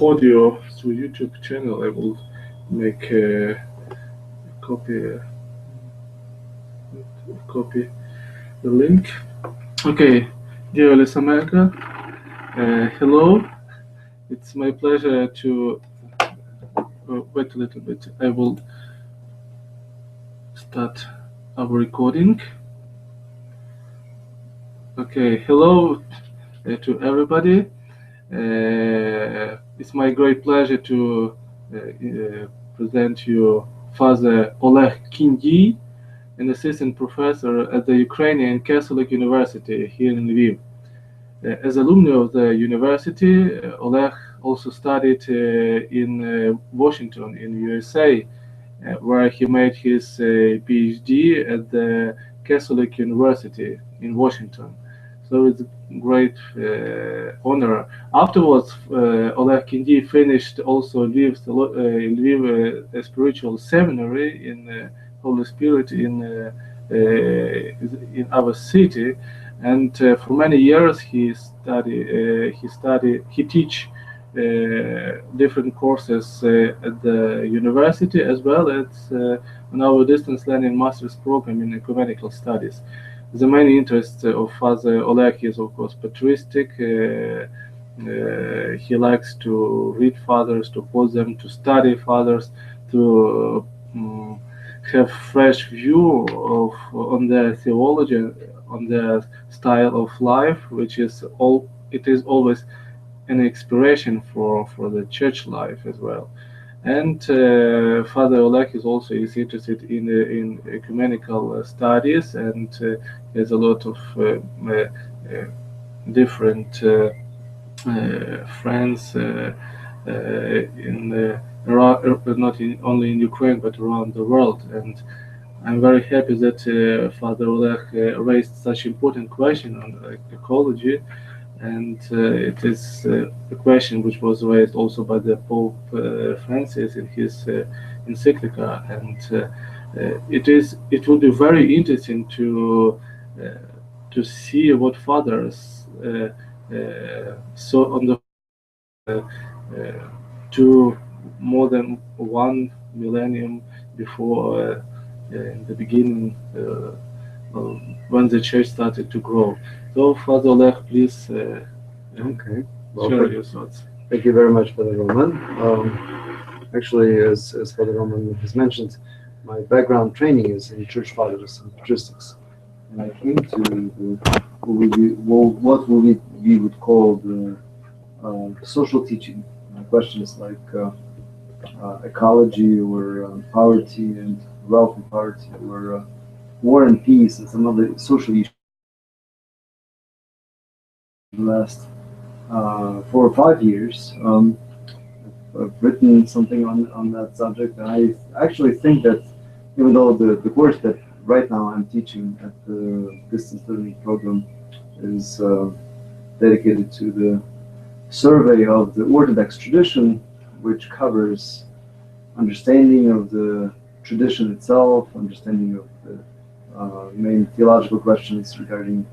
audio through YouTube channel. I will make a copy copy the link. Okay, dear Alyssa America, hello. It's my pleasure to wait a little bit. I will start our recording. Okay, hello to everybody. It's my great pleasure to present you Father Oleh Kindiy, an assistant professor at the Ukrainian Catholic University here in Lviv. As alumni of the university, Oleg also studied in Washington in USA, where he made his PhD at the Catholic University in Washington. So it's a great honor. Afterwards, Oleh Kindiy finished also Lviv spiritual seminary in Holy Spirit in our city, and for many years he teach different courses at the university, as well as on our distance learning master's program in ecumenical studies. The main interest of Father Oleg is, of course, patristic. He likes to read fathers, to quote them, to study fathers, to have fresh view on their theology, on their style of life, which is it is always an inspiration for the church life as well. And Father Oleg is interested in ecumenical studies, and has a lot of different friends not only in Ukraine but around the world. And I'm very happy that Father Oleg raised such important question on ecology, and it is a question which was raised also by the Pope Francis in his encyclica, and it would be very interesting to see what fathers saw on the two more than 1 millennium before in the beginning when the church started to grow. So, Father Oleg, please Okay. Well, share your thoughts. thank you very much, Father Roman. Actually, as Father Roman has mentioned, my background training is in church fathers and patristics, and I came to what we would call the social teaching questions like ecology or poverty and wealth and poverty, or war and peace, and some other social issues. The last 4 or 5 years, I've written something on that subject, and I actually think that even though the course that right now I'm teaching at the distance learning program is dedicated to the survey of the Orthodox tradition, which covers understanding of the tradition itself, understanding of the main theological questions regarding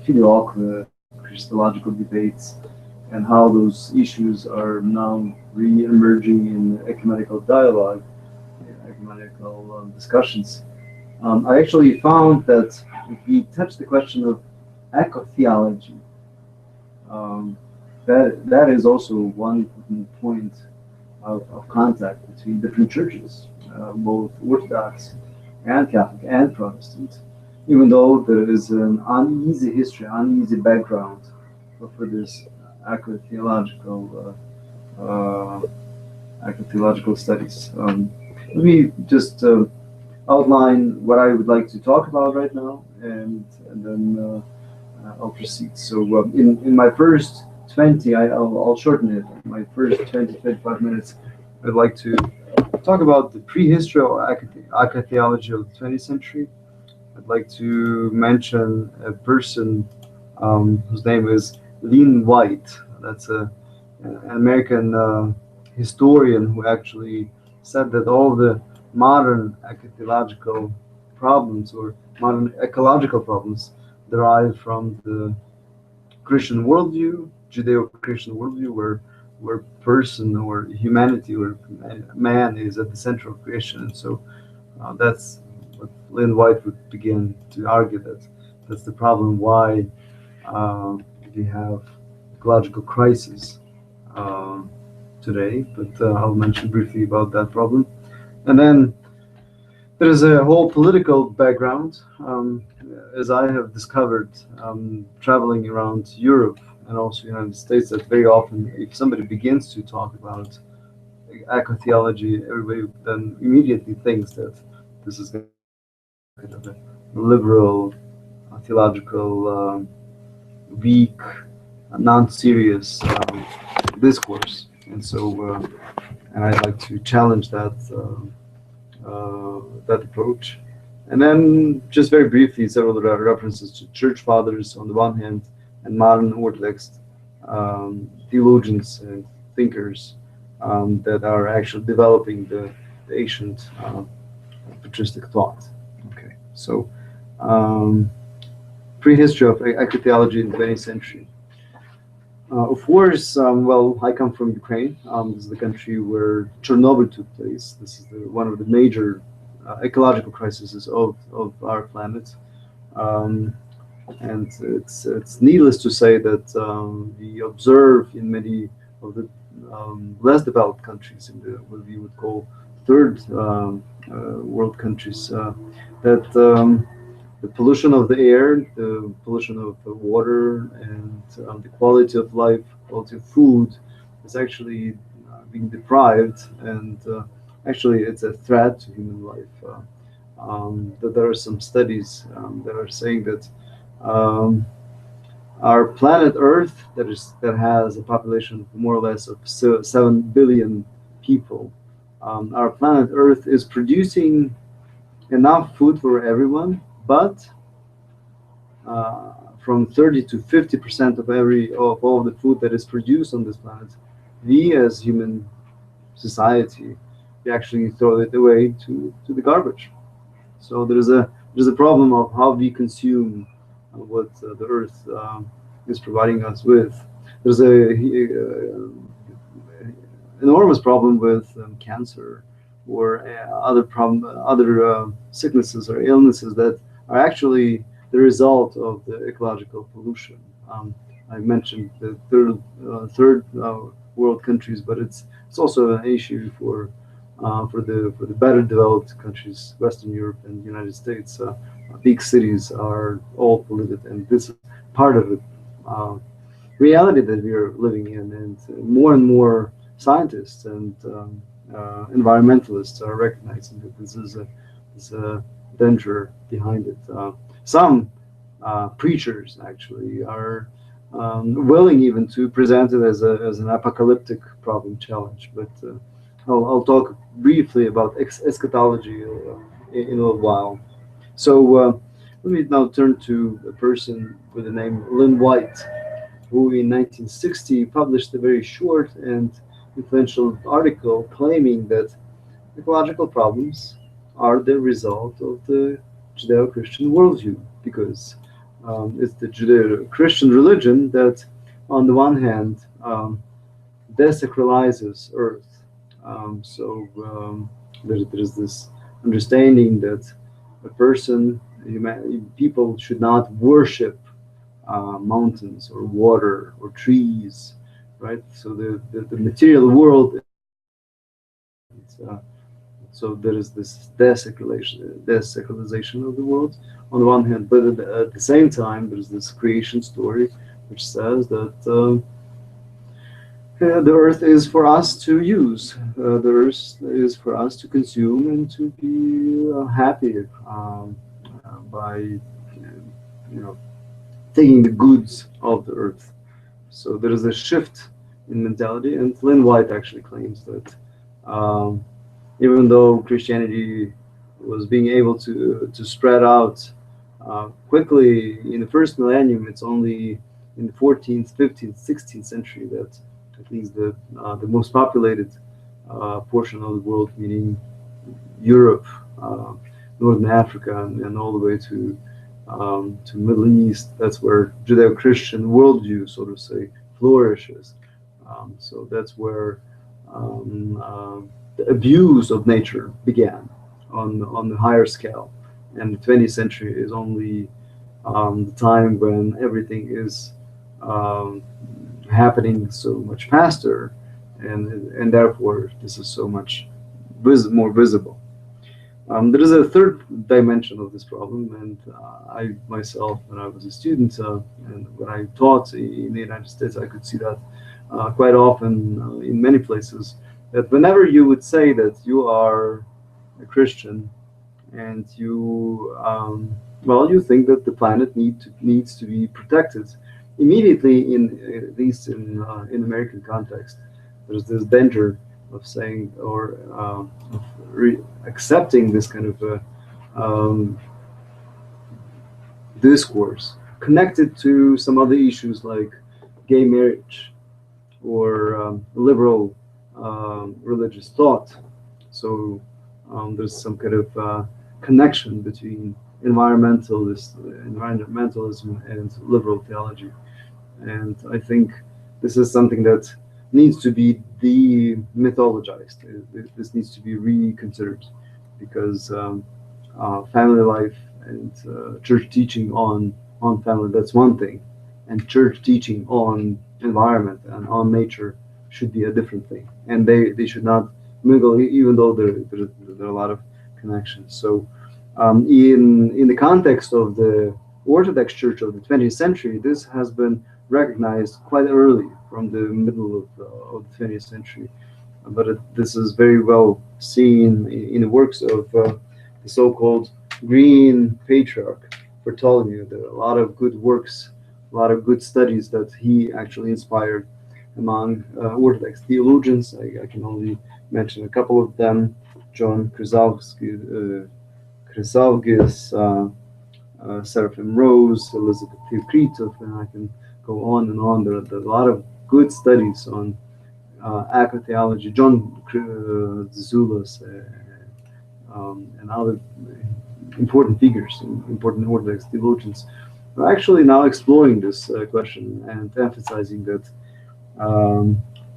filioque, Christological debates, and how those issues are now re-emerging in ecumenical dialogue, ecumenical discussions. I actually found that if we touch the question of eco-theology, that is also one important point of contact between different churches, both Orthodox and Catholic and Protestant, even though there is an uneasy history, uneasy background for this eco-theological studies. Let me just outline what I would like to talk about right now, and then I'll proceed. So in my first 20, I'll shorten it. My first 20-25 minutes, I'd like to talk about the prehistory or eco-theology of the 20th century. I'd like to mention a person whose name is Lynn White. That's an American historian who actually said that all the modern eco-theological problems or modern ecological problems derive from the Christian worldview, Judeo-Christian worldview, where where person or humanity or man is at the center of creation. And so that's what Lynn White would begin to argue, that that's the problem why uh, we have ecological crisis um, today. But I'll mention briefly about that problem. And then there is a whole political background, as I have discovered traveling around Europe and also the United States, that very often, if somebody begins to talk about eco-theology, everybody then immediately thinks that this is going to be kind of a liberal, theological, weak, non-serious discourse. And so, and I'd like to challenge that approach. And then, just very briefly, several references to church fathers on the one hand, and modern Orthodox theologians and thinkers that are actually developing the ancient patristic thought. Okay, so prehistory of eco-theology in the 20th century. Of course, well, I come from Ukraine. This is the country where Chernobyl took place. This is one of the major ecological crises of our planet. Um, and it's needless to say that we observe in many of the less developed countries, in the what we would call third world countries, that the pollution of the air, the pollution of the water, and the quality of life, quality of food is actually being deprived, and actually it's a threat to human life. That there are some studies that are saying that um, our planet Earth, that has a population of more or less of 7 billion people, our planet Earth is producing enough food for everyone, but from 30 to 50% of all the food that is produced on this planet, we as human society, we actually throw it away to the garbage. So there's a problem of how we consume what the earth is providing us with. There's a enormous problem with cancer or other sicknesses or illnesses that are actually the result of the ecological pollution. I mentioned the third world countries, but it's also an issue for the better developed countries, Western Europe and the United States. Big cities are all polluted, and this is part of the reality that we are living in. And more scientists and environmentalists are recognizing that this is a danger behind it. Some preachers actually are willing even to present it as an apocalyptic problem challenge. But I'll talk briefly about eschatology in a little while. So let me now turn to a person with the name Lynn White, who in 1960 published a very short and influential article claiming that ecological problems are the result of the Judeo-Christian worldview, because it's the Judeo-Christian religion that, on the one hand, desacralizes Earth. There's this understanding that people should not worship mountains or water or trees, right? So the material world is so there is this desacralization of the world on the one hand, but at the same time, there's this creation story which says that the earth is for us to use. The earth is for us to consume and to be happy by taking the goods of the earth. So there is a shift in mentality, and Lynn White actually claims that even though Christianity was being able to spread out quickly in the first millennium, it's only in the 14th, 15th, 16th century that at least the most populated portion of the world, meaning Europe, Northern Africa, and all the way to Middle East. That's where Judeo-Christian worldview, so to say, flourishes. So that's where the abuse of nature began on the higher scale. And the 20th century is only the time when everything is um, happening so much faster, and therefore this is so much more visible. There is a third dimension of this problem, and I myself, when I was a student and when I taught in the United States, I could see that quite often in many places. That whenever you would say that you are a Christian and you, well, you think that the planet needs to be protected, immediately, in at least in American context, there's this danger of saying or of accepting this kind of discourse connected to some other issues like gay marriage or liberal religious thought. So there's some kind of connection between environmentalism and liberal theology. And I think this is something that needs to be demythologized. This needs to be reconsidered because family life and church teaching on family, that's one thing, and church teaching on environment and on nature should be a different thing, and they should not mingle, even though there are a lot of connections. So in the context of the Orthodox Church of the 20th century, this has been recognized quite early, from the middle of the 20th century. But this is very well seen in the works of the so-called Green Patriarch Bartholomew. There are a lot of good works, a lot of good studies that he actually inspired among Orthodox theologians. I can only mention a couple of them: John Chrysostom, Seraphim Rose, Elizabeth Theokritov, and I can go on and on. There are a lot of good studies on ecotheology. John Zulus and other important figures, important Orthodox theologians, are actually now exploring this question and emphasizing that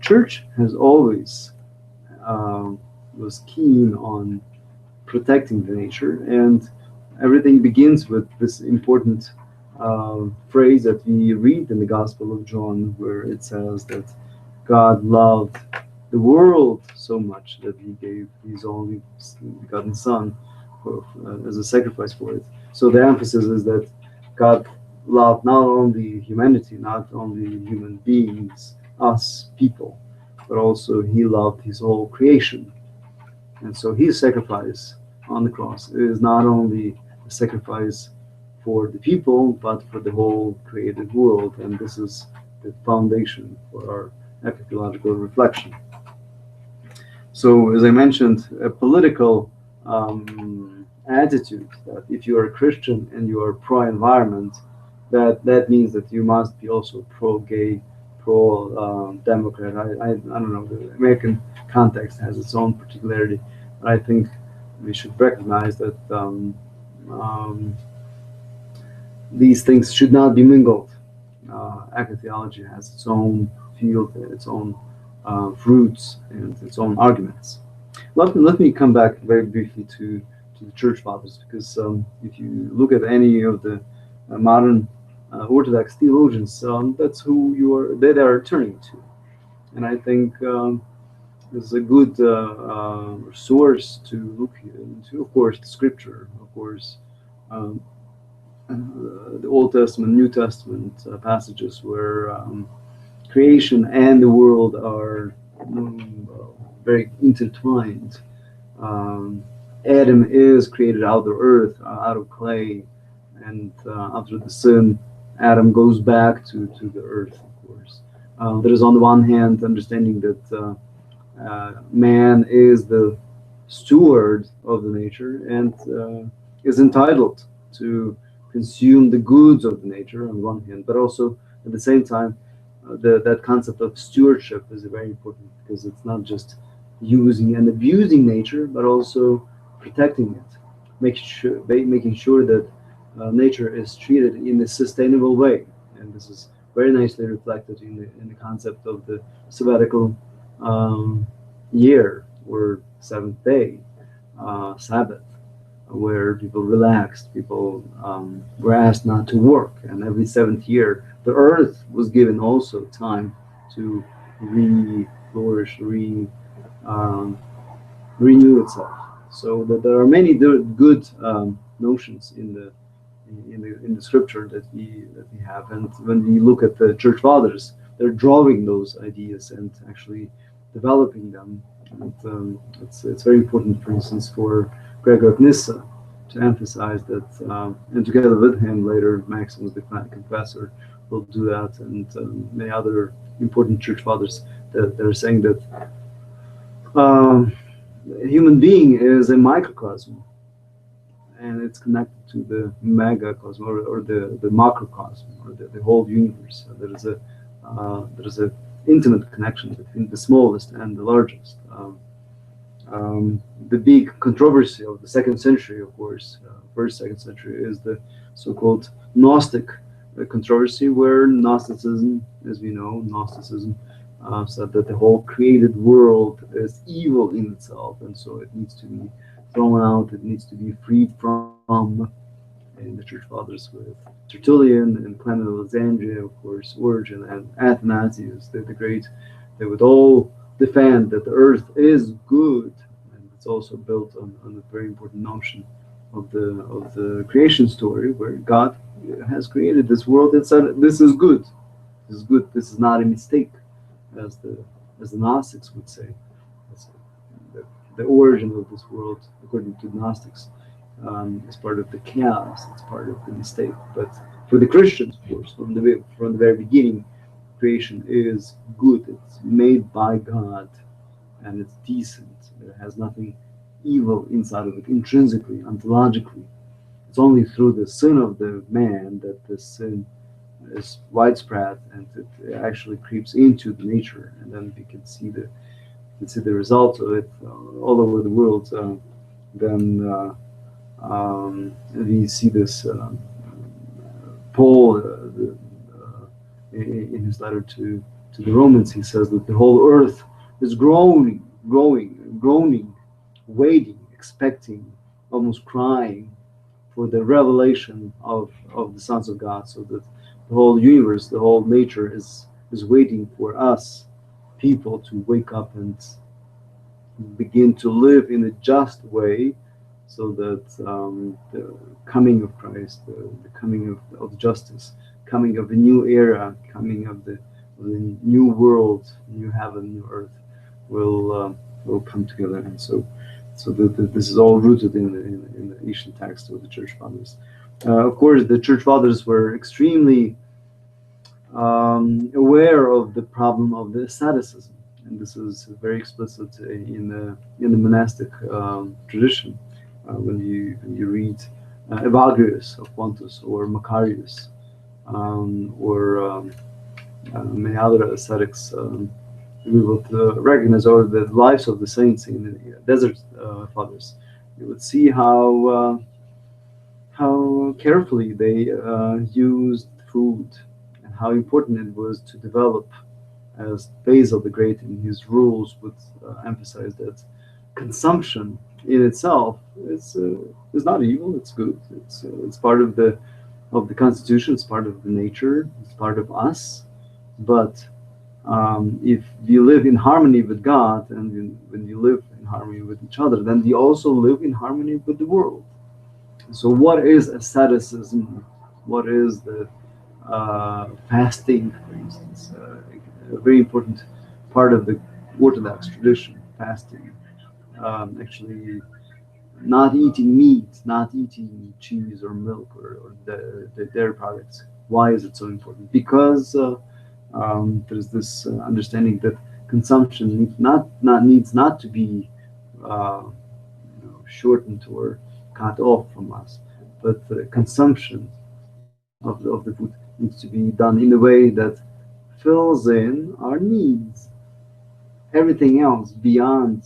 Church has always was keen on protecting the nature, and everything begins with this important phrase that we read in the Gospel of John, where it says that God loved the world so much that He gave His only begotten Son as a sacrifice for it. So the emphasis is that God loved not only humanity, not only human beings, us people, but also He loved His whole creation. And so His sacrifice on the cross is not only a sacrifice for the people, but for the whole created world. And this is the foundation for our epistemological reflection. So, as I mentioned, a political attitude that if you are a Christian and you are pro-environment, that means that you must be also pro-gay, pro-democrat. I don't know. The American context has its own particularity, but I think we should recognize that these things should not be mingled. Ecotheology has its own field, its own roots, and its own arguments. Let me come back very briefly to the church fathers, because if you look at any of the modern Orthodox theologians, that's who they are turning to. And I think this is a good source to look into. Of course, the scripture, of course, um, the Old Testament, New Testament passages where creation and the world are very intertwined. Um, Adam is created out of earth, out of clay, and after the sin, Adam goes back to the earth, of course. There is, on the one hand, understanding that man is the steward of the nature and is entitled to consume the goods of the nature on one hand, but also at the same time, that concept of stewardship is very important, because it's not just using and abusing nature, but also protecting it, making sure that nature is treated in a sustainable way. And this is very nicely reflected in the concept of the sabbatical um, year or seventh day, Sabbath, where people relaxed, people were asked not to work, and every seventh year, the earth was given also time to re-flourish, um, renew itself. So that there are many good notions in the scripture that we have, and when we look at the church fathers, they're drawing those ideas and actually developing them. And it's very important, for instance, for Gregor of Nyssa to emphasize that, and together with him later Maximus the Confessor will do that, and many other important church fathers that they're saying that um, a human being is a microcosm, and it's connected to the megacosm, or the macrocosm, or the whole universe. So there is a intimate connection between the smallest and the largest. The big controversy of the second century, of course, first second century, is the so-called Gnostic controversy, where Gnosticism, as we know, Gnosticism said that the whole created world is evil in itself, and so it needs to be thrown out. It needs to be freed from. And the church fathers with Tertullian and Clement of Alexandria, of course, Origen and Athanasius, the great, they would all defend that the earth is good, and it's also built on a very important notion of the creation story, where God has created this world and said, "This is good. This is good. This is not a mistake," as the Gnostics would say. That's the, the origin of this world, according to Gnostics, is part of the chaos. It's part of the mistake. But for the Christians, of course, from the very beginning, creation is good. It's made by God, and it's decent. It has nothing evil inside of it, intrinsically, ontologically. It's only through the sin of the man that the sin is widespread, and it actually creeps into the nature, and then we can see the results of it all over the world. Then we see this. Paul, in his letter to the Romans, he says that the whole earth is groaning, growing, groaning, waiting, expecting, almost crying for the revelation of the sons of God, so that the whole universe, the whole nature is waiting for us people to wake up and begin to live in a just way, so that the coming of Christ, the coming of justice, coming of the new era, coming of the new world, new heaven, new earth, will come together. And so this is all rooted in the ancient text of the church fathers. Of course, the church fathers were extremely aware of the problem of the asceticism, and this is very explicit in the monastic tradition. When you read Evagrius of Pontus, or Macarius, or many other ascetics, we would recognize, or the lives of the saints in the desert fathers. You would see how carefully they used food, and how important it was to develop, as Basil the Great in his rules would emphasize, that consumption in itself is not evil. It's good. It's part of the constitution. It's part of the nature. It's part of us. But if we live in harmony with God, and when you live in harmony with each other, then we also live in harmony with the world. So, what is asceticism? What is the fasting, for instance? A very important part of the Orthodox tradition, fasting. Actually, not eating meat, not eating cheese or milk, or the dairy products. Why is it so important? Because there's this understanding that consumption needs not to be shortened or cut off from us, but the consumption of the food needs to be done in a way that fills in our needs. Everything else beyond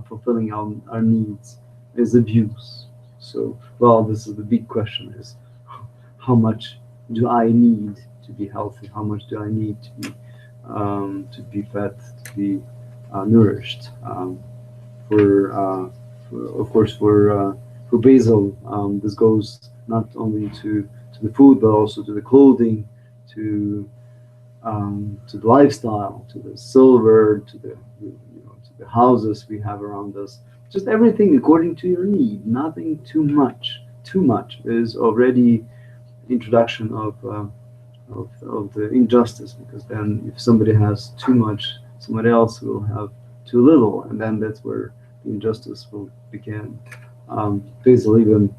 fulfilling our needs is abuse. So, well, this is the big question: is how much do I need to be healthy? How much do I need to be fed, to be nourished? Of course, for Basil, this goes not only to the food, but also to the clothing, to to the lifestyle, to the silver, to the to the houses we have around us. Just everything according to your need. Nothing too much. Too much is already introduction of the injustice, because then if somebody has too much, somebody else will have too little, and then that's where the injustice will begin. Basil even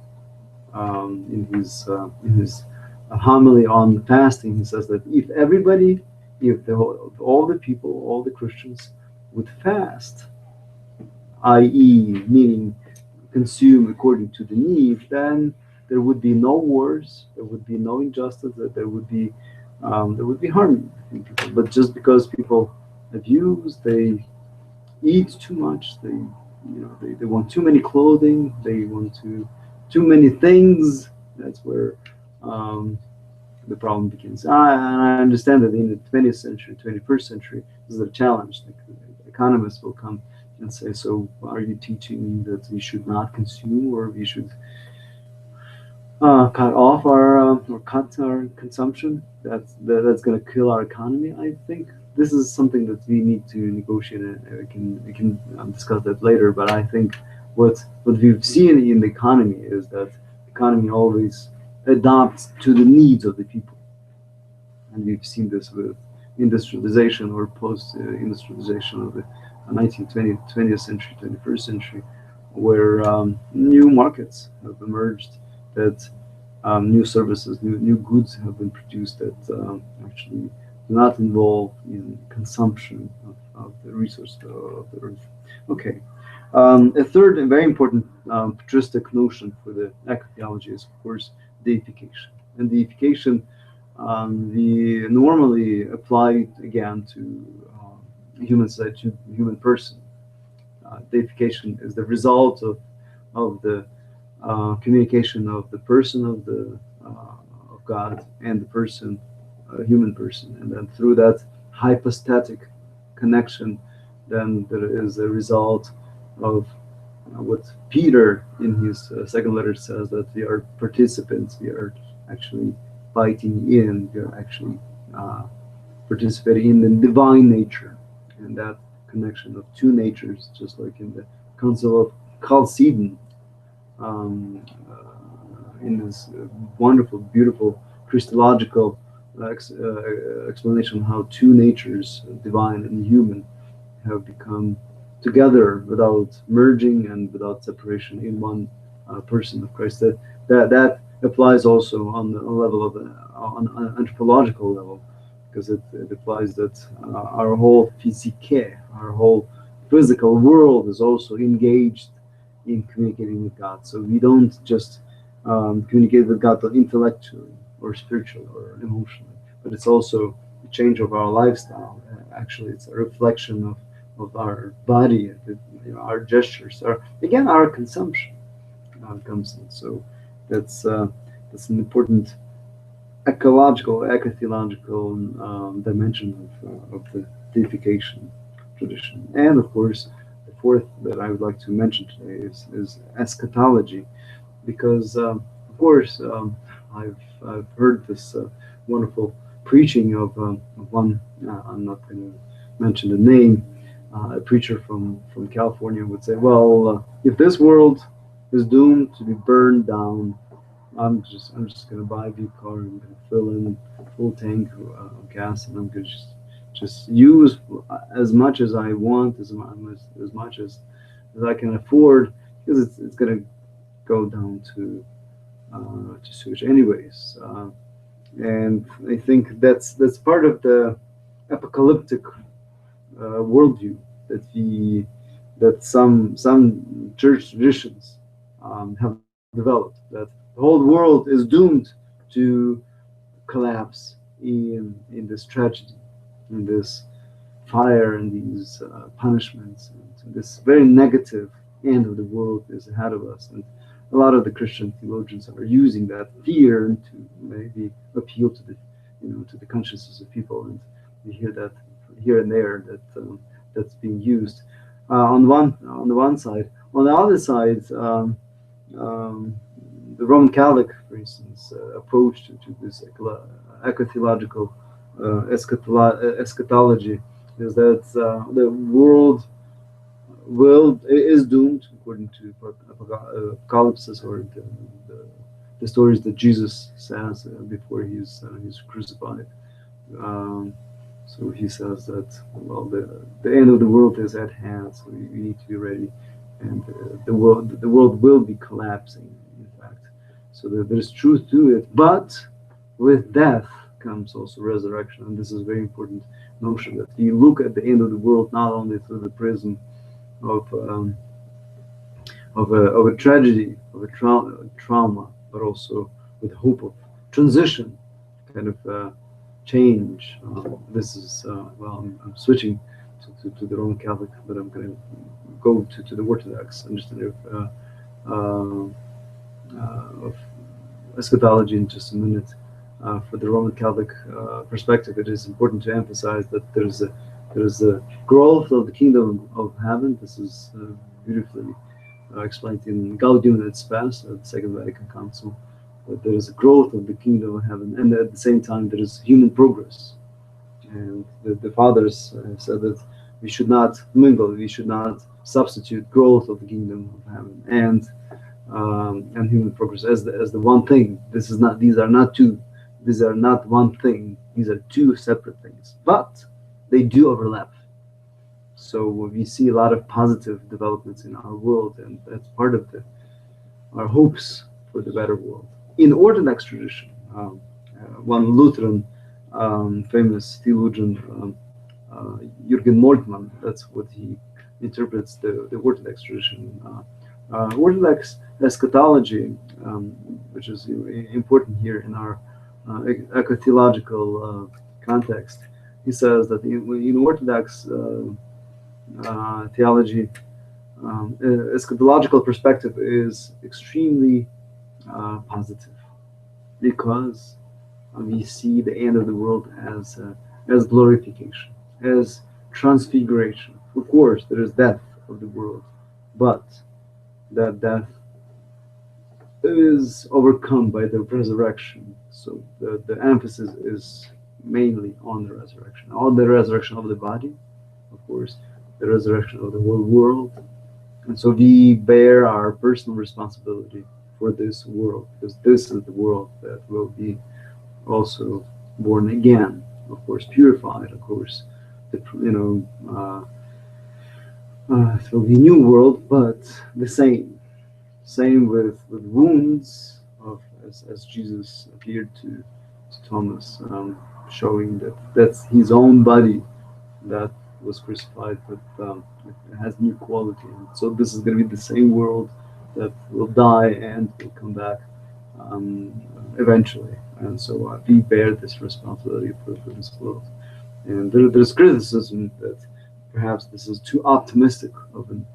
in his homily on fasting, he says that if everybody, if all the people, all the Christians would fast, i.e., meaning consume according to the need, then there would be no wars, there would be no injustice, that there would be harmony between people. But just because people abuse, they eat too much, they want too many clothing, they want too many things. That's where um, the problem begins. And I understand that in the 20th century, 21st century, this is a challenge. Like, economists will come and say, so are you teaching that we should not consume, or we should cut off our or cut our consumption? That's going to kill our economy. I think this is something that we need to negotiate, and we can discuss that later. But I think what we've seen in the economy is that the economy always adapts to the needs of the people, and we've seen this with industrialization or post-industrialization of the 19th, 20th century, 21st century, where new markets have emerged, that new services, new goods have been produced that actually do not involve in consumption of the resource of the earth. Okay. A third and very important patristic notion for the ecotheology is, of course, deification. And deification we normally apply again to human side, to human person. Deification is the result of the communication of the person of God and the person, human person, and then through that hypostatic connection, then there is a result of what Peter in his second letter says, that we are participants, we are actually biting in, we are actually participating in the divine nature, and that connection of two natures, just like in the Council of Chalcedon, in this wonderful, beautiful Christological explanation of how two natures, divine and human, have become together without merging and without separation in one person of Christ. That applies also on the level of on an anthropological level, because it applies that our whole physique, our whole physical world is also engaged in communicating with God. So we don't just communicate with God intellectually or spiritually or emotionally, but it's also a change of our lifestyle. Actually, it's a reflection of our body, our gestures, our consumption comes in. So that's an important ecological, ecotheological dimension of the deification tradition. And of course, the fourth that I would like to mention today is eschatology, because of course I've heard this wonderful preaching of one, I'm not going to mention the name, a preacher from California would say, well, if this world is doomed to be burned down, I'm just gonna buy a big car, I'm gonna fill in full tank of gas, and I'm gonna just use as much as I want, as much as I can afford, because it's gonna go down to sewage anyways. And I think that's part of the apocalyptic worldview that some church traditions have developed, that the whole world is doomed to collapse in this tragedy, in this fire, and these punishments, and this very negative end of the world is ahead of us. And a lot of the Christian theologians are using that fear to maybe appeal to the to the consciousness of people, and we hear that here and there that that's being used on the one side. On the other side, um, the Roman Catholic, for instance, approach to this ecotheological eschatology is that the world is doomed according to apocalypses, or the stories that Jesus says before he's crucified. Um, so he says that, well, the end of the world is at hand, so we need to be ready, and the world will be collapsing, in fact. So there's truth to it, but with death comes also resurrection, and this is a very important notion, that you look at the end of the world not only through the prism of of a tragedy, of a trauma, but also with hope of transition, kind of change. This is well, I'm switching to the Roman Catholic, but I'm going to go to the Orthodox understanding of eschatology in just a minute. For the Roman Catholic perspective, it is important to emphasize that there is a growth of the kingdom of heaven. This is beautifully explained in Gaudium et Spes, the Second Vatican Council. That there is a growth of the kingdom of heaven, and at the same time there is human progress. And the fathers said that we should not mingle, we should not substitute growth of the kingdom of heaven and human progress as the one thing. These are not one thing. These are two separate things, but they do overlap. So we see a lot of positive developments in our world, and that's part of our hopes for the better world. In Orthodox tradition, one Lutheran famous theologian, Jürgen Moltmann, that's what he interprets the Orthodox tradition. Orthodox eschatology, which is important here in our ecotheological context, he says that in Orthodox theology, eschatological perspective is extremely positive, because we see the end of the world as glorification, as transfiguration. Of course, there is death of the world, but that death is overcome by the resurrection. So the emphasis is mainly on the resurrection of the body, of course, the resurrection of the whole world. And so we bear our personal responsibility for this world, because this is the world that will be also born again, of course, purified, of course. It will be a new world, but the same with wounds as Jesus appeared to Thomas, showing that that's his own body that was crucified, but it has new quality. And so this is going to be the same world that will die and will come back eventually. And so we bear this responsibility for this world. And there's criticism that perhaps this is too optimistic of an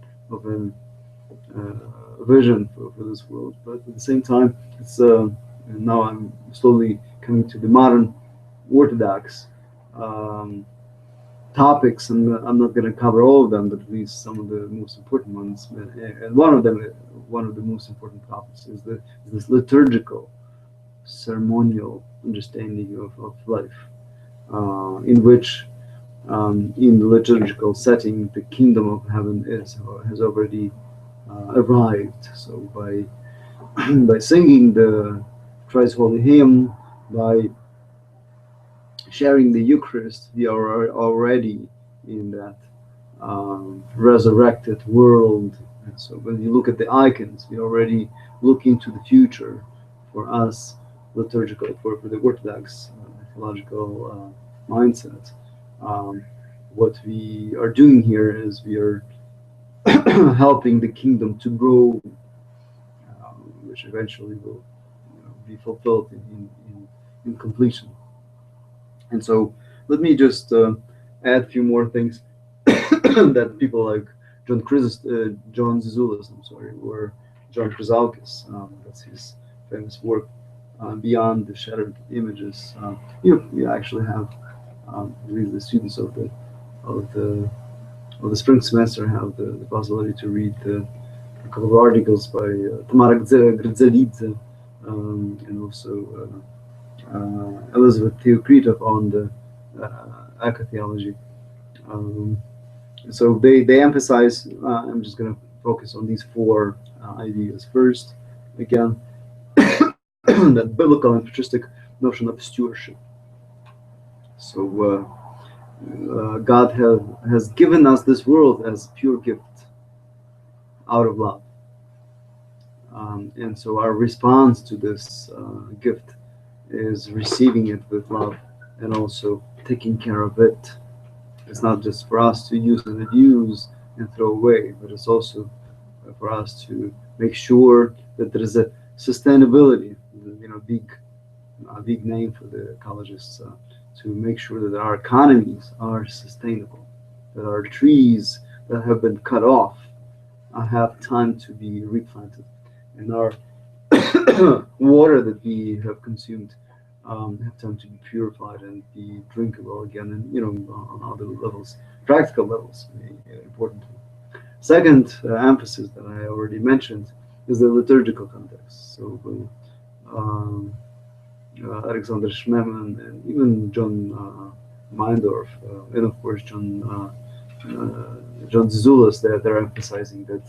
vision for this world. But at the same time, it's now I'm slowly coming to the modern Orthodox topics, and I'm not going to cover all of them, but at least some of the most important ones. And one of the most important topics is this liturgical, ceremonial understanding of life, in which, in the liturgical setting, the kingdom of heaven has already arrived. So by by singing the Thrice Holy Hymn, by sharing the Eucharist, we are already in that resurrected world. And so when you look at the icons, we already look into the future for us, liturgical, for the Orthodox theological mindset. What we are doing here is we are helping the kingdom to grow, which eventually will be fulfilled in completion. And so let me just add a few more things that people like John Zizulis, or John Chrysalkis, that's his famous work, beyond the shattered images. You actually have really the students of the of the spring semester have the possibility to read a couple of articles by Tamara Grzalidze and also Elizabeth Theokritov on the ecotheology. Um, so they emphasize, I'm just going to focus on these four ideas. First, again, that biblical and patristic notion of stewardship. So God has given us this world as pure gift out of love. And so our response to this gift is receiving it with love and also taking care of it. It's not just for us to use and abuse and throw away, but it's also for us to make sure that there is a sustainability, big name for the ecologists, to make sure that our economies are sustainable, that our trees that have been cut off have time to be replanted, and our water that we have consumed have time to be purified and be drinkable again, and on other levels, practical levels, importantly. Second emphasis that I already mentioned is the liturgical context. So Alexander Schmemann and even John Meindorf, and of course John Zizulis, they're emphasizing that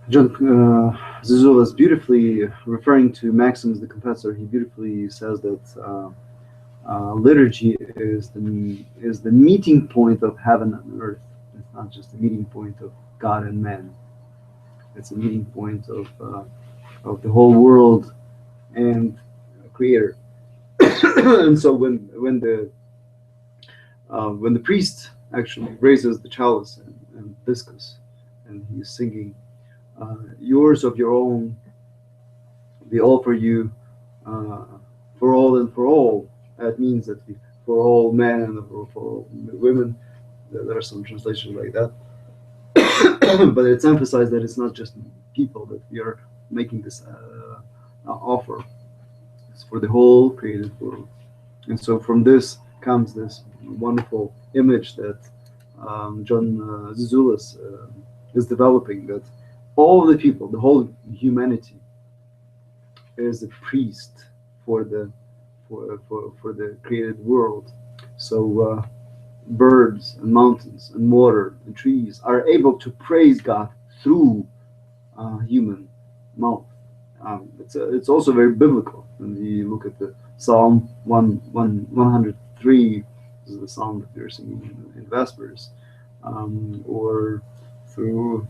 John Zizulis beautifully, referring to Maximus the Confessor, he beautifully says that liturgy is the meeting point of heaven and earth. It's not just a meeting point of God and man. It's a meeting point of the whole world and Creator. And so when the priest actually raises the chalice and discus, and he's singing, "Yours of your own, we offer you for all and for all." That means that for all men and for all women. There are some translations like that, but it's emphasized that it's not just people that we are making this offer. It's for the whole created world. And so from this comes this wonderful image that John Zizulis is developing, that all the people, the whole humanity, is a priest for the created world. So birds and mountains and water and trees are able to praise God through human mouth. It's also very biblical when we look at the Psalm 103. This is the psalm that we're singing in Vespers, or through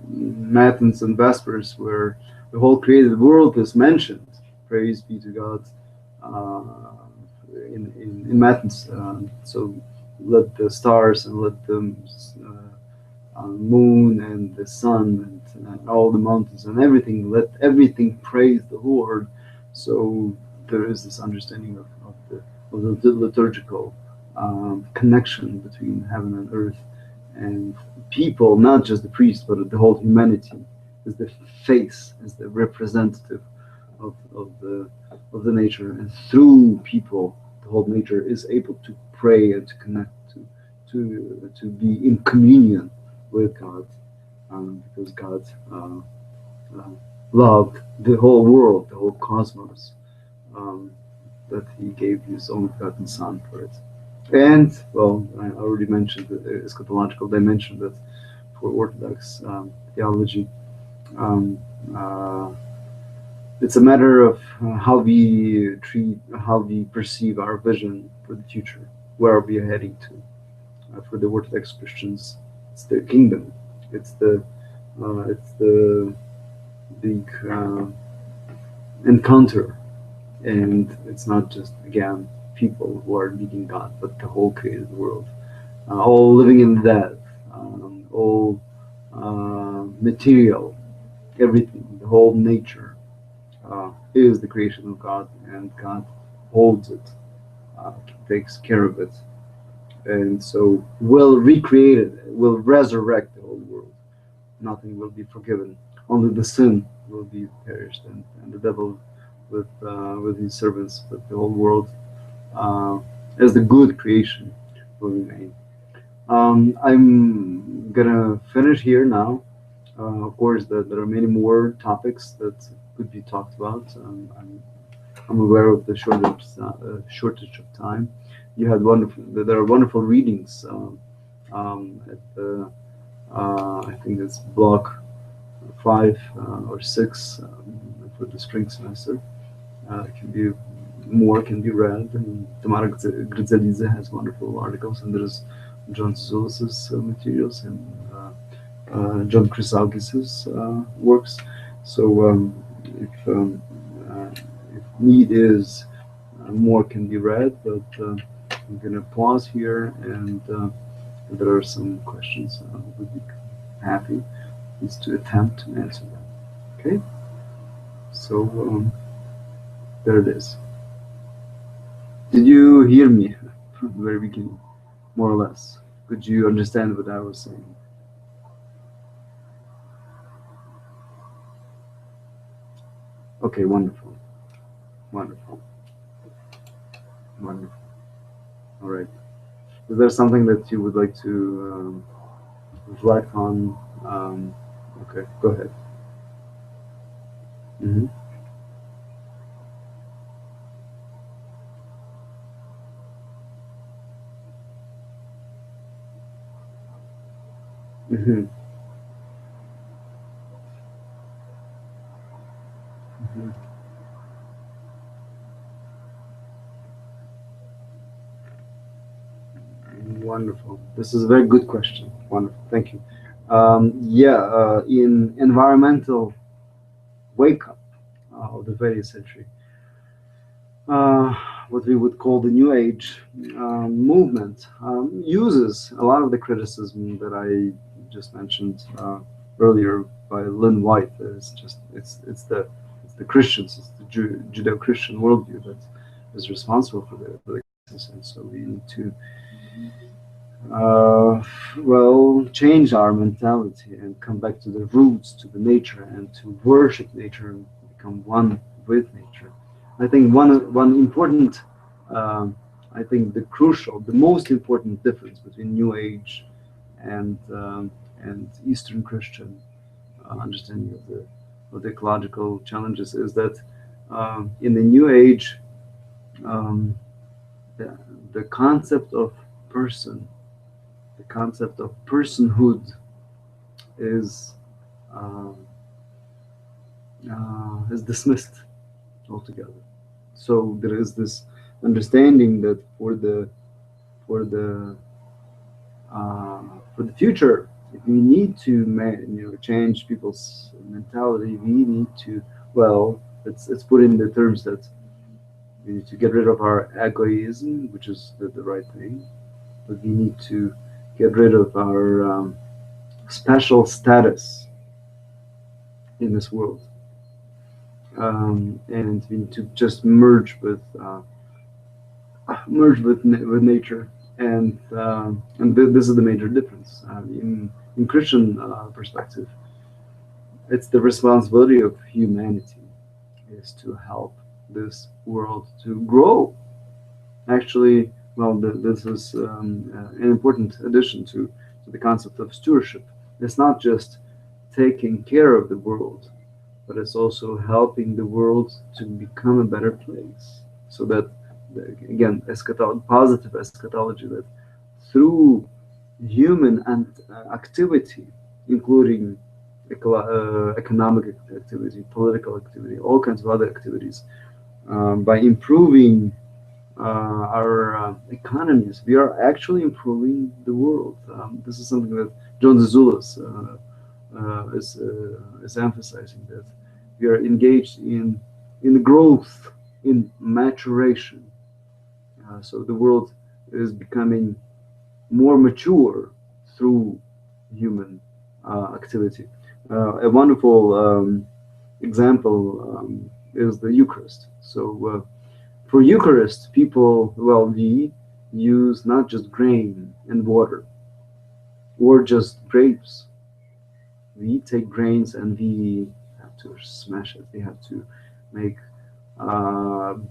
Matins and Vespers, where the whole created world is mentioned. Praise be to God. In Matins, so let the stars and let the moon and the sun and all the mountains and everything, let everything praise the Lord. So there is this understanding of the liturgical connection between heaven and earth, and people, not just the priest, but the whole humanity, is the face, is the representative of the nature, and through people, the whole nature is able to pray and to connect, to be in communion with God, because God loved the whole world, the whole cosmos, that He gave His only begotten Son for it. And well, I already mentioned the eschatological dimension, that for Orthodox theology, it's a matter of how we perceive our vision for the future, where we are heading to. For the Orthodox Christians, it's the kingdom. It's the big encounter, and it's not just, again, people who are meeting God, but the whole created world, all living in death, all material, everything, the whole nature is the creation of God, and God holds it, takes care of it, and so will recreate it, will resurrect the whole world. Nothing will be forgiven, only the sin will be perished, and the devil with his servants, but the whole world uh, as the good creation will remain. I'm gonna finish here now. Of course, there are many more topics that could be talked about. I'm aware of the shortage of time. You had wonderful. There are wonderful readings at the I think it's block 5 or 6 for the spring semester. Can be more can be read, and Tamara Grizelize has wonderful articles, and there's John Zulis's materials and John Chrysalgis's works. So if uh, if need is, more can be read, but I'm gonna pause here, and if there are some questions, we'd be happy is to attempt to answer them. Okay, so there it is. Did you hear me from the very beginning, more or less? Could you understand what I was saying? Okay, wonderful, wonderful, wonderful. All right. Is there something that you would like to reflect on? Okay, go ahead. Hmm. Hmm. Hmm. Wonderful. This is a very good question. Wonderful. Thank you. Yeah, in environmental wake up of the 20th century, uh, what we would call the New Age movement uses a lot of the criticism that I just mentioned earlier by Lynn White. It's the Christians, it's the Judeo-Christian worldview that is responsible for the crisis, and so we need to uh, change our mentality and come back to the roots, to the nature, and to worship nature and become one with nature. I think one important, um, I think the crucial, the most important difference between New Age and Eastern Christian understanding of the ecological challenges is that in the New Age, um, the, the concept of person, the concept of personhood is uh, is dismissed altogether. So there is this understanding that for the uh, for the future, if we need to change people's mentality, we need to let's put in the terms that we need to get rid of our egoism, which is the right thing, but we need to get rid of our special status in this world, and we need to just merge with nature, and this is the major difference. In Christian perspective, it's the responsibility of humanity is to help this world to grow. Actually, this is an important addition to the concept of stewardship. It's not just taking care of the world, but it's also helping the world to become a better place. So that, again, positive eschatology, that through human and activity, including economic activity, political activity, all kinds of other activities, by improving our economies, we are actually improving the world. This is something that John Zazoulas is emphasizing, that we are engaged in growth, in maturation. So the world is becoming more mature through human activity. A wonderful example is the Eucharist. So for Eucharist, we use not just grain and water or just grapes. We take grains and we have to smash it. They have to make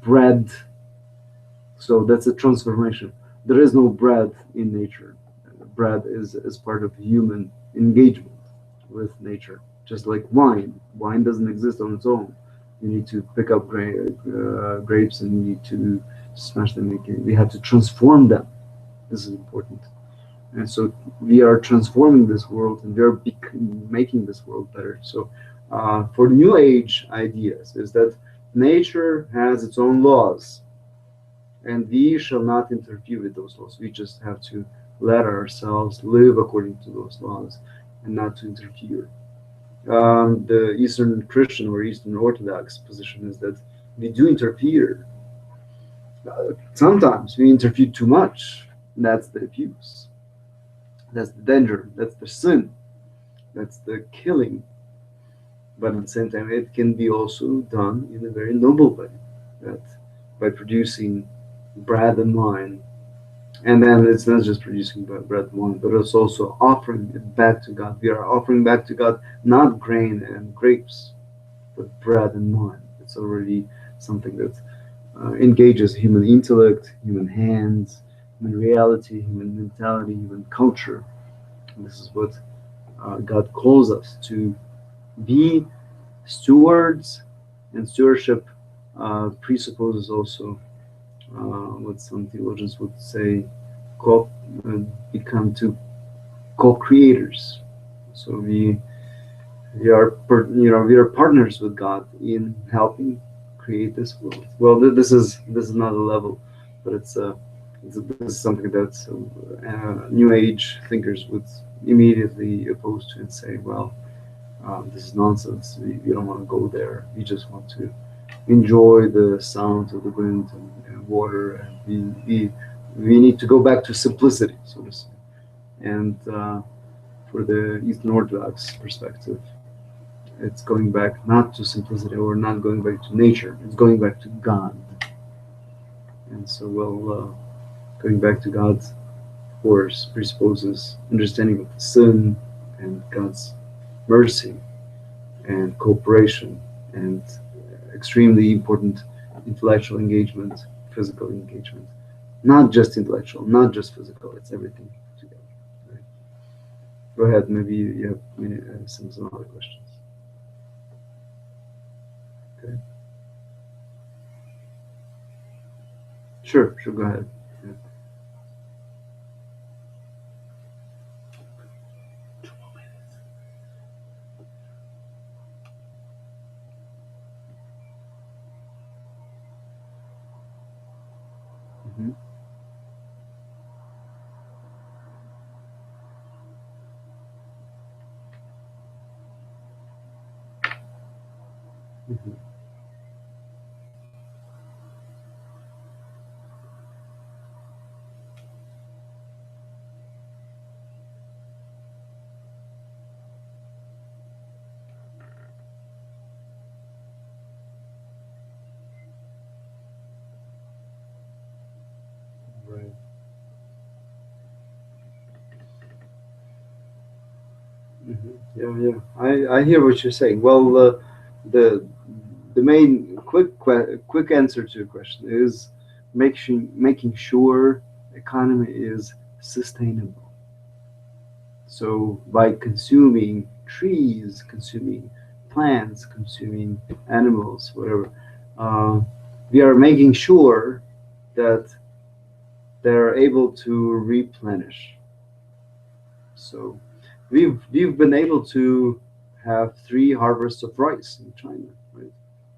bread. So that's a transformation. There is no bread in nature. Bread is part of human engagement with nature, just like wine. Wine doesn't exist on its own. You need to pick up grapes and you need to smash them. We have to transform them. This is important. And so we are transforming this world and we are making this world better. So for new age ideas is that nature has its own laws and we shall not interfere with those laws. We just have to let ourselves live according to those laws and not to interfere. The Eastern Christian or Eastern Orthodox position is that we do interfere. Sometimes we interfere too much. That's the abuse. That's the danger. That's the sin. That's the killing. But at the same time, it can be also done in a very noble way. That by producing bread and wine, and then it's not just producing bread and wine, but it's also offering it back to God. We are offering back to God not grain and grapes, but bread and wine. It's already something that engages human intellect, human hands, human reality, human mentality, human culture. And this is what God calls us to be stewards, and stewardship presupposes also what some theologians would say, co- uh, become to co-creators. So we are we are partners with God in helping create this world. Well, this is not a level, but this is something that New Age thinkers would immediately oppose to and say, well, this is nonsense. We don't want to go there. We just want to enjoy the sounds of the wind and water, and we need to go back to simplicity, so to say. And for the Eastern Orthodox perspective, it's going back not to simplicity or not going back to nature. It's going back to God. And so, well, going back to God, of course, presupposes understanding of the sin and God's mercy and cooperation and extremely important intellectual engagement, physical engagement. Not just intellectual, not just physical, it's everything together. Right? Go ahead, maybe you have some other questions. Okay. Sure, go ahead. Yeah. Mm-hmm. Mm-hmm. Right. Mm-hmm. Yeah. I hear what you're saying. Well, the the main quick answer to your question is making sure economy is sustainable. So by consuming trees, consuming plants, consuming animals, whatever, uh, we are making sure that they're able to replenish. So we've been able to have 3 harvests of rice in China, right?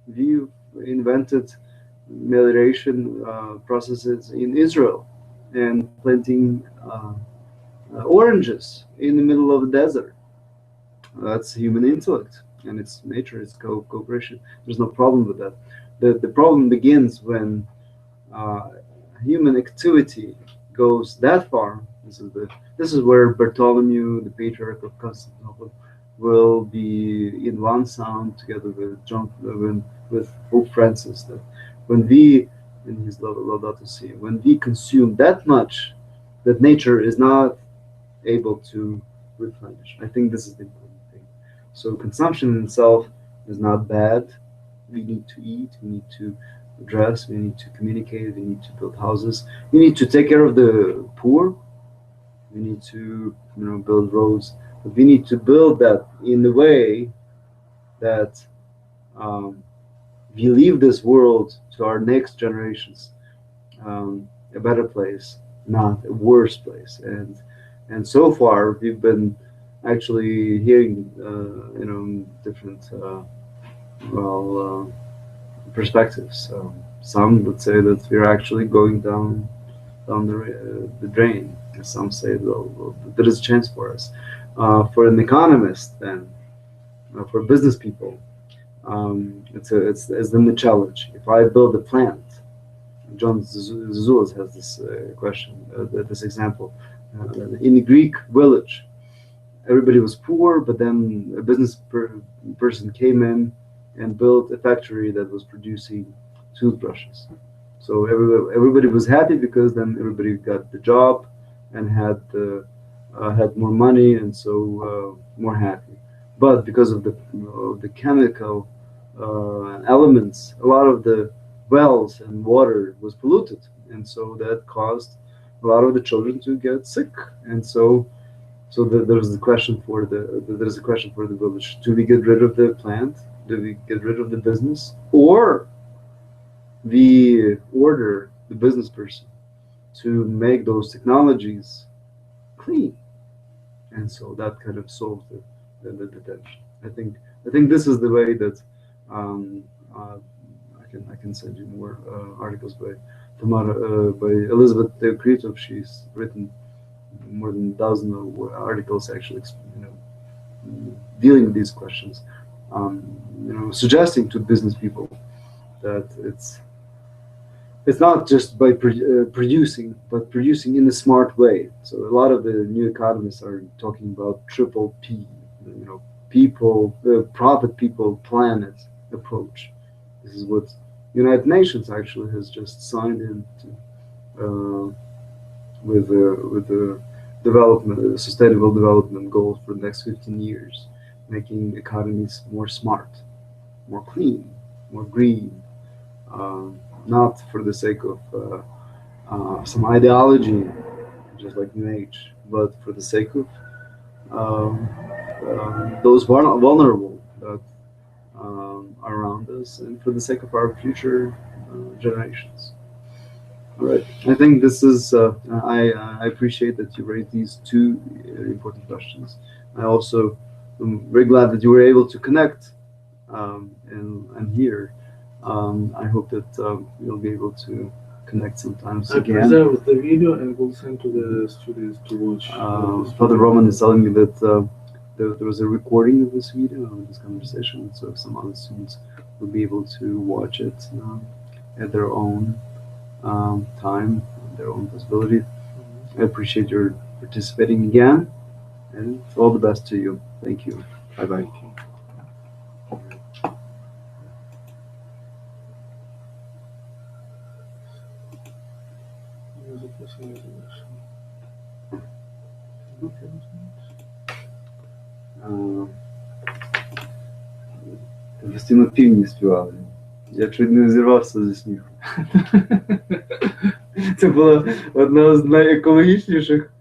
We've invented melioration processes in Israel and planting oranges in the middle of the desert. That's human intellect and it's nature, it's cooperation. There's no problem with that. The problem begins when uh, human activity goes that far. This is where Bartholomew, the Patriarch of Constantinople, will be in one sound together with with Pope Francis. That when we, in his Laudato Si, when we consume that much, that nature is not able to replenish. I think this is the important thing. So consumption in itself is not bad. We need to eat, we need to dress, we need to communicate, we need to build houses, we need to take care of the poor, we need to build roads, but we need to build that in a way that um, we leave this world to our next generations a better place, not a worse place. And so far we've been actually hearing different perspectives. Some would say that we're actually going down the drain. Some say, well, there is a chance for us. For an economist, then, for business people, it's then the challenge. If I build a plant, John Zazoulas has this question, this example. In a Greek village, everybody was poor, but then a person came in and built a factory that was producing toothbrushes. So everybody was happy because then everybody got the job and had more money, and so more happy. But because of the chemical elements, a lot of the wells and water was polluted, and so that caused a lot of the children to get sick. And there's the question for there's a question for the village: do we get rid of the plant? Do we get rid of the business, or we order the business person to make those technologies clean? And so that kind of solves the tension. I think this is the way that um, uh, I can send you more articles by Tamara by Elizabeth Theokritov. She's written more than a dozen of articles actually, dealing with these questions, suggesting to business people that it's not just by producing, but producing in a smart way. So a lot of the new economists are talking about triple P, people, profit, people, planet approach. This is what United Nations actually has just signed into uh, with the development, sustainable development goals for the next 15 years, making economies more smart, more clean, more green, not for the sake of some ideology, just like New Age, but for the sake of um, those vulnerable that are around us, and for the sake of our future generations. All right. I think this is. I appreciate that you raised these two important questions. I also am very glad that you were able to connect and hear. I hope that you'll be able to connect sometimes I again. preserved the video and will send to the students to watch. This Father video. Roman is telling me that there was a recording of this video, of this conversation, so some other students will be able to watch it at their own time, their own possibility. I appreciate your participating again, and all the best to you. Thank you. Bye bye. Thank you. Постійно півні співали. Я чуть не зірвався зі сміху. Це була одна з найекологічніших